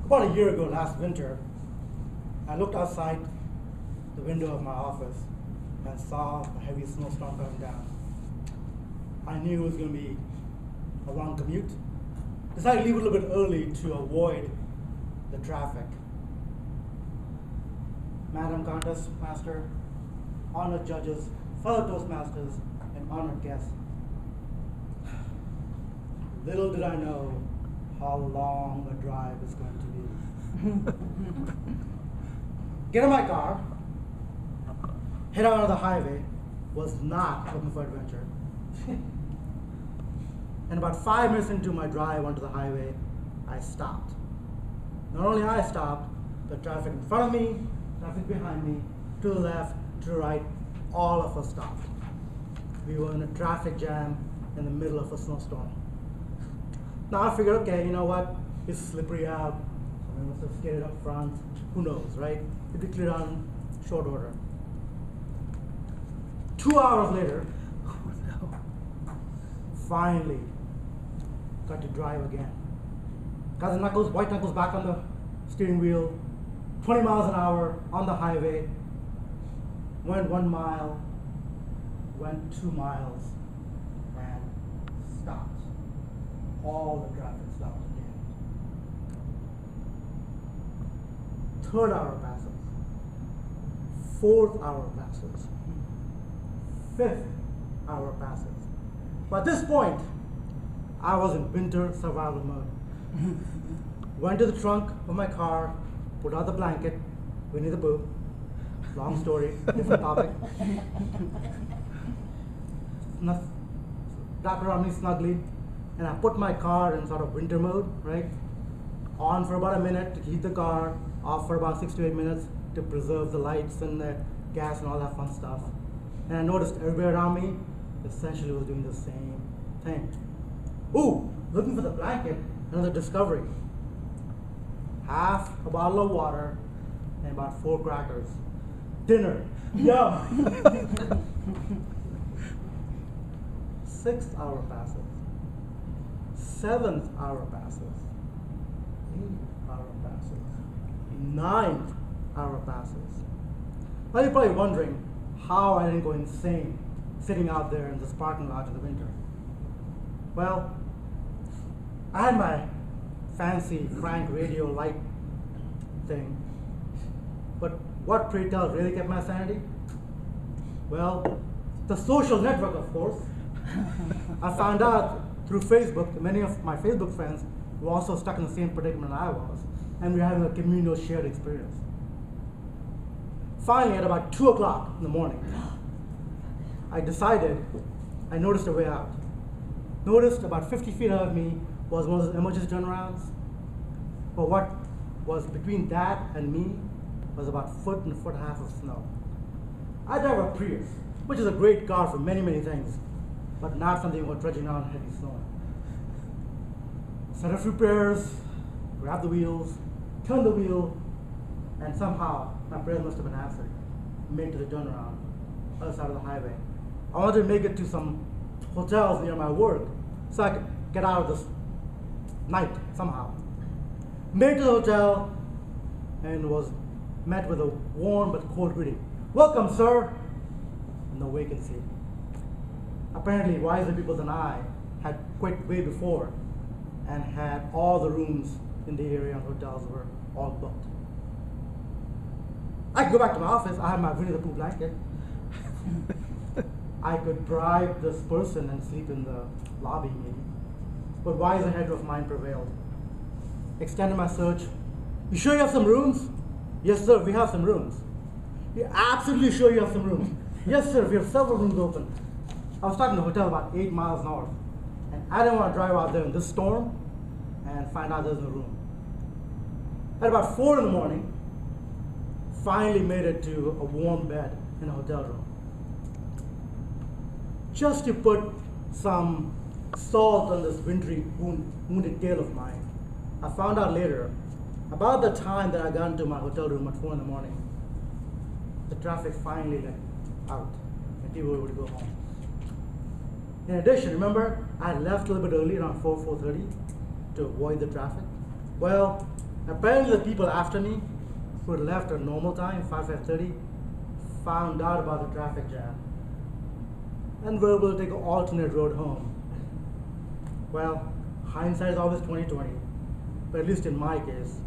About a year ago, last winter, I looked outside the window of my office and saw a heavy snowstorm coming down. I knew it was going to be a long commute. Decided to leave a little bit early to avoid the traffic. Madam Contest Master, honored judges, fellow Toastmasters, and honored guests. Little did I know how long the drive is going to be. Get in my car, head out on the highway, was not looking for adventure. And about 5 minutes into my drive onto the highway, I stopped. Not only I stopped, the traffic in front of me, traffic behind me, to the left, to the right, all of us stopped. We were in a traffic jam in the middle of a snowstorm. Now I figured, okay, you know what? It's slippery out. I must have skated up front. Who knows, right? It'd be cleared out in short order. 2 hours later, finally got to drive again. Got the knuckles, white knuckles back on the steering wheel, 20 miles an hour on the highway, went 1 mile, went 2 miles, and stopped. All the traffic stopped again. 3rd hour passes. 4th hour passes. 5th hour passes. By this point, I was in winter survival mode. Went to the trunk of my car, put out the blanket, Winnie the Pooh. Long story, different topic. Wrapped around me snugly, and I put my car in sort of winter mode, right? On for about a minute to heat the car, off for about 6 to 8 minutes to preserve the lights and the gas and all that fun stuff. And I noticed everybody around me essentially was doing the same thing. Ooh, looking for the blanket, another discovery. Half a bottle of water and about 4 crackers. Dinner. Yum. 6th hour passes. 7th hour passes. 8th hour passes. 9th hour passes. Now you're probably wondering how I didn't go insane sitting out there in this parking lot in the winter. Well, I had my fancy crank radio light thing, but what, pray tell, really kept my sanity? Well, the social network, of course. I found out through Facebook that many of my Facebook friends were also stuck in the same predicament I was, and we were having a communal shared experience. Finally, at about 2 o'clock in the morning, I noticed a way out. Noticed about 50 feet ahead of me was one of those emergency turnarounds. But what was between that and me was about a foot and a foot and a half of snow. I drive a Prius, which is a great car for many, many things, but not something for trudging down heavy snow. Set a few prayers, grab the wheels, turn the wheel, and somehow my prayers must have been answered. Made to the turnaround, other side of the highway. I wanted to make it to some hotels near my work so I could get out of this night somehow. Made to the hotel and was met with a warm but cold greeting. Welcome, sir. No vacancy. Apparently, wiser people than I had quit way before and had all the rooms in the area and hotels were all booked. I could go back to my office. I had my Winnie the Pooh blanket. I could bribe this person and sleep in the lobby maybe. But wiser head of mine prevailed. Extended my search. You sure you have some rooms? Yes, sir, we have some rooms. You're absolutely sure you have some rooms? Yes, sir, we have several rooms open. I was talking to a hotel about 8 miles north, and I didn't want to drive out there in this storm and find out there's no room. At about 4 in the morning, finally made it to a warm bed in a hotel room. Just to put some salt on this wintry wounded tail of mine, I found out later, about the time that I got into my hotel room at 4 in the morning, the traffic finally let out and people were able to go home. In addition, remember, I left a little bit early, around 4:30, to avoid the traffic. Well, Apparently the people after me, who had left at normal time, 5:30, found out about the traffic jam and were able to take an alternate road home. Well, hindsight is always 20/20, but at least in my case,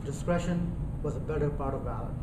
discretion was a better part of valor.